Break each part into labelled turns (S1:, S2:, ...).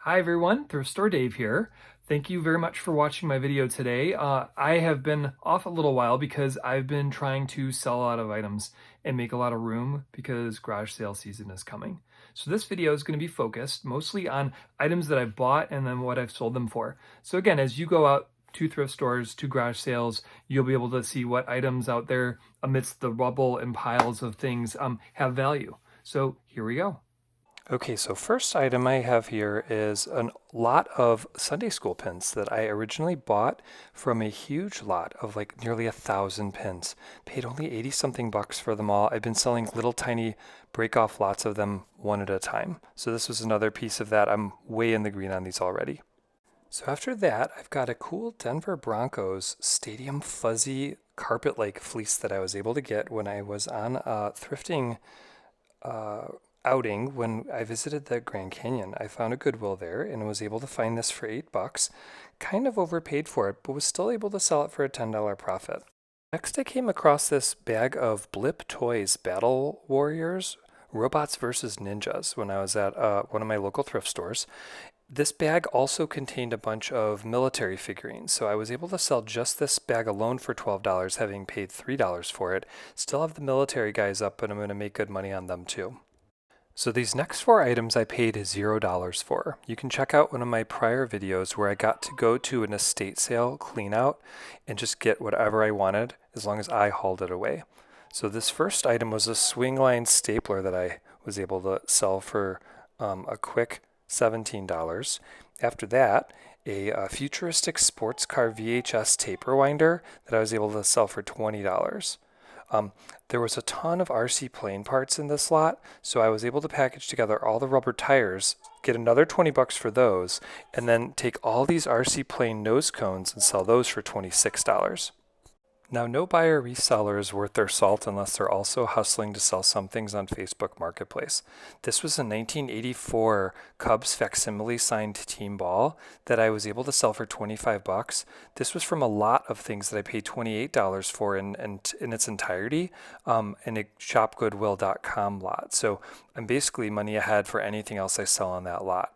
S1: Hi everyone, Thrift Store Dave here. Thank you very much for watching my video today. I have been off a little while because I've been trying to sell a lot of items and make a lot of room because garage sale season is coming. So this video is going to be focused mostly on items that I've bought and then what I've sold them for. So again, as you go out to thrift stores, to garage sales, you'll be able to see what items out there amidst the rubble and piles of things have value. So here we go.
S2: Okay, so first item I have here is a lot of Sunday school pins that I originally bought from a huge lot of like nearly 1,000 pins. Paid only 80 something bucks for them all. I've been selling little tiny break off lots of them one at a time. So this was another piece of that. I'm way in the green on these already. So after that, I've got a cool Denver Broncos stadium fuzzy carpet-like fleece that I was able to get when I was on a thrifting outing when I visited the Grand Canyon. I found a Goodwill there and was able to find this for $8. Kind of overpaid for it, but was still able to sell it for a $10 profit. Next, I came across this bag of Blip Toys Battle Warriors Robots versus Ninjas when I was at one of my local thrift stores. This bag also contained a bunch of military figurines, so I was able to sell just this bag alone for $12, having paid $3 for it. Still have the military guys up, and I'm going to make good money on them too. So these next four items I paid $0 for. You can check out one of my prior videos where I got to go to an estate sale clean out and just get whatever I wanted as long as I hauled it away. So this first item was a swing line stapler that I was able to sell for a quick $17. After that, a futuristic sports car VHS tape rewinder that I was able to sell for $20. There was a ton of RC plane parts in this lot, so I was able to package together all the rubber tires, get another 20 bucks for those, and then take all these RC plane nose cones and sell those for $26. Now, no buyer reseller is worth their salt unless they're also hustling to sell some things on Facebook Marketplace. This was a 1984 Cubs facsimile signed team ball that I was able to sell for 25 bucks. This was from a lot of things that I paid $28 for in its entirety in a shopgoodwill.com lot. So I'm basically money ahead for anything else I sell on that lot.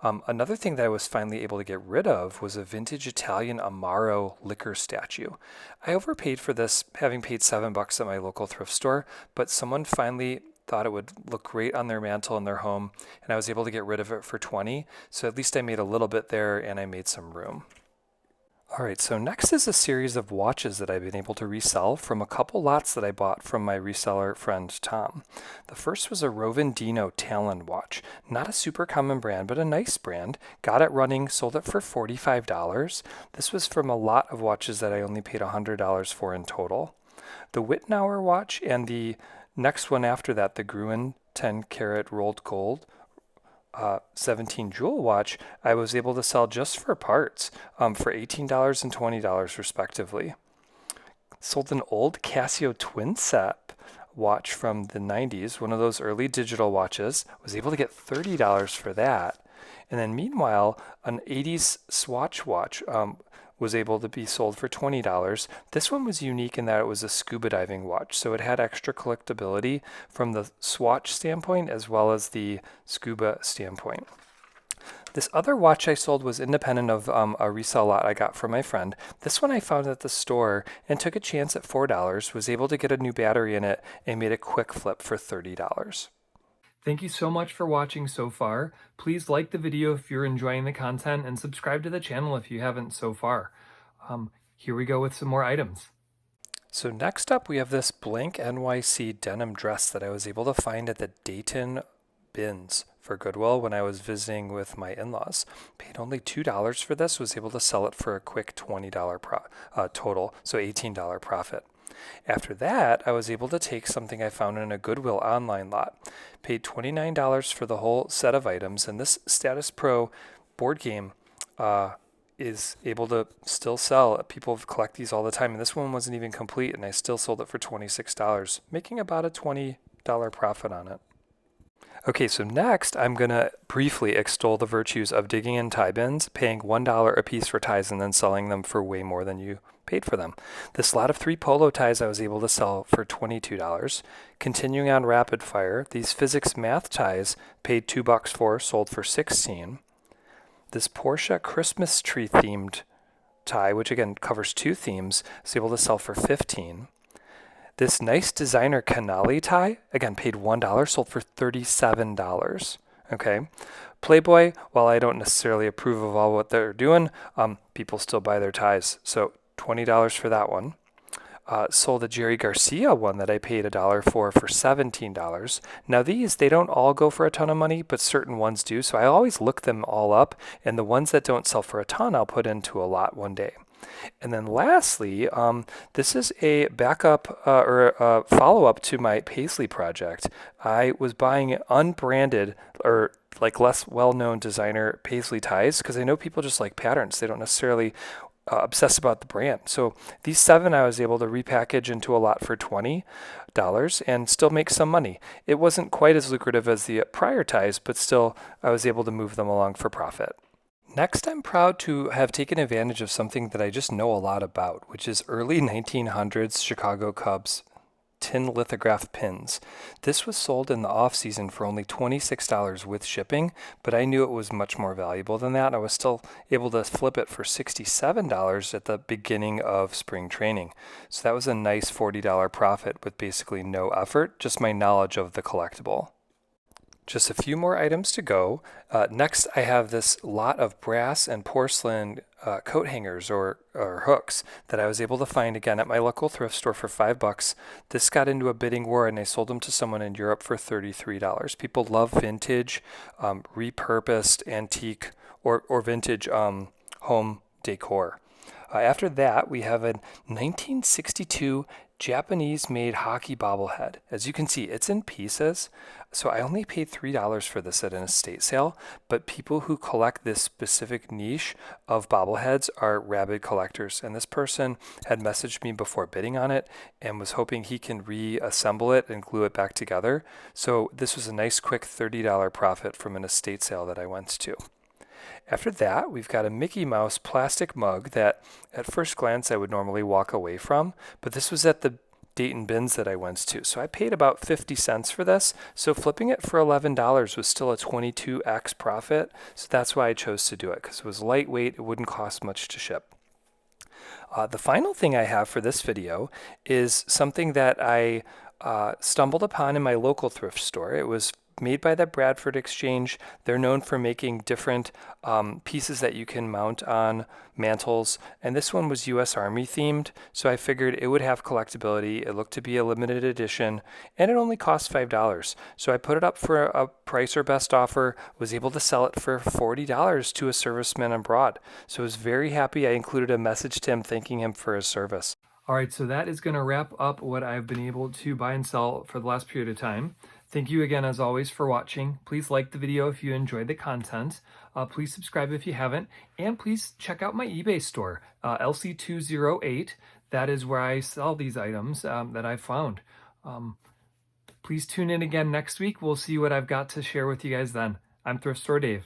S2: Another thing that I was finally able to get rid of was a vintage Italian Amaro liquor statue. I overpaid for this, having paid $7 at my local thrift store, but someone finally thought it would look great on their mantle in their home, and I was able to get rid of it for 20. So at least I made a little bit there and I made some room. All right, so next is a series of watches that I've been able to resell from a couple lots that I bought from my reseller friend Tom. The first was a Rovendino Talon watch. Not a super common brand, but a nice brand. Got it running, sold it for $45. This was from a lot of watches that I only paid $100 for in total. The Wittnauer watch and the next one after that, the Gruen 10 karat rolled gold 17 jewel watch, I was able to sell just for parts for $18 and $20 respectively. Sold an old Casio twin set watch from the 90s, one of those early digital watches, was able to get $30 for that. And then meanwhile, an 80s Swatch watch was able to be sold for $20. This one was unique in that it was a scuba diving watch, so it had extra collectability from the swatch standpoint as well as the scuba standpoint. This other watch I sold was independent of a resale lot I got from my friend. This one I found at the store and took a chance at $4, was able to get a new battery in it, and made a quick flip for $30.
S1: Thank you so much for watching so far. Please like the video if you're enjoying the content and subscribe to the channel if you haven't so far. Here we go with some more items.
S2: So next up we have this blank NYC denim dress that I was able to find at the Dayton bins for Goodwill when I was visiting with my in-laws. Paid only $2 for this, was able to sell it for a quick $20 total, so $18 profit. After that, I was able to take something I found in a Goodwill online lot. Paid $29 for the whole set of items, and this Status Pro board game is able to still sell. People collect these all the time, and this one wasn't even complete, and I still sold it for $26, making about a $20 profit on it. Okay, so next I'm going to briefly extol the virtues of digging in tie bins, paying $1 a piece for ties, and then selling them for way more than you paid for them. This lot of 3 polo ties I was able to sell for $22. Continuing on rapid fire, these physics math ties paid $2 for, sold for $16. This Porsche Christmas tree themed tie, which again covers 2 themes, is able to sell for $15. This nice designer canali tie, again paid $1, sold for $37. Okay. Playboy, while I don't necessarily approve of all what they're doing, people still buy their ties. So $20 for that one. Sold a Jerry Garcia one that I paid $1 for $17. Now these, they don't all go for a ton of money, but certain ones do. So I always look them all up, and the ones that don't sell for a ton, I'll put into a lot one day. And then lastly, this is a backup or a follow-up to my Paisley project. I was buying unbranded or like less well-known designer Paisley ties because I know people just like patterns. They don't necessarily obsess about the brand. So these 7 I was able to repackage into a lot for $20 and still make some money. It wasn't quite as lucrative as the prior ties, but still I was able to move them along for profit. Next, I'm proud to have taken advantage of something that I just know a lot about, which is early 1900s Chicago Cubs tin lithograph pins. This was sold in the off-season for only $26 with shipping, but I knew it was much more valuable than that. I was still able to flip it for $67 at the beginning of spring training. So that was a nice $40 profit with basically no effort, just my knowledge of the collectible. Just a few more items to go. Next, I have this lot of brass and porcelain coat hangers or hooks that I was able to find again at my local thrift store for $5. This got into a bidding war and I sold them to someone in Europe for $33. People love vintage, repurposed antique or vintage home decor. After that, we have a 1962 Japanese-made hockey bobblehead. As you can see, it's in pieces. So I only paid $3 for this at an estate sale, but people who collect this specific niche of bobbleheads are rabid collectors. And this person had messaged me before bidding on it and was hoping he can reassemble it and glue it back together. So this was a nice quick $30 profit from an estate sale that I went to. After that, we've got a Mickey Mouse plastic mug that at first glance I would normally walk away from, but this was at the Dayton bins that I went to. So I paid about 50 cents for this. So flipping it for $11 was still a 22x profit. So that's why I chose to do it, because it was lightweight. It wouldn't cost much to ship. The final thing I have for this video is something that I stumbled upon in my local thrift store. It was made by the Bradford Exchange. They're known for making different pieces that you can mount on mantles, and this one was US Army themed, so I figured it would have collectability. It looked to be a limited edition, and it only cost $5. So I put it up for a price or best offer, was able to sell it for $40 to a serviceman abroad. So I was very happy. I included a message to him thanking him for his service.
S1: All right, so that is going to wrap up what I've been able to buy and sell for the last period of time. Thank you again, as always, for watching. Please like the video if you enjoyed the content. Please subscribe if you haven't. And please check out my eBay store, LC208. That is where I sell these items that I found. Please tune in again next week. We'll see what I've got to share with you guys then. I'm Thrift Store Dave.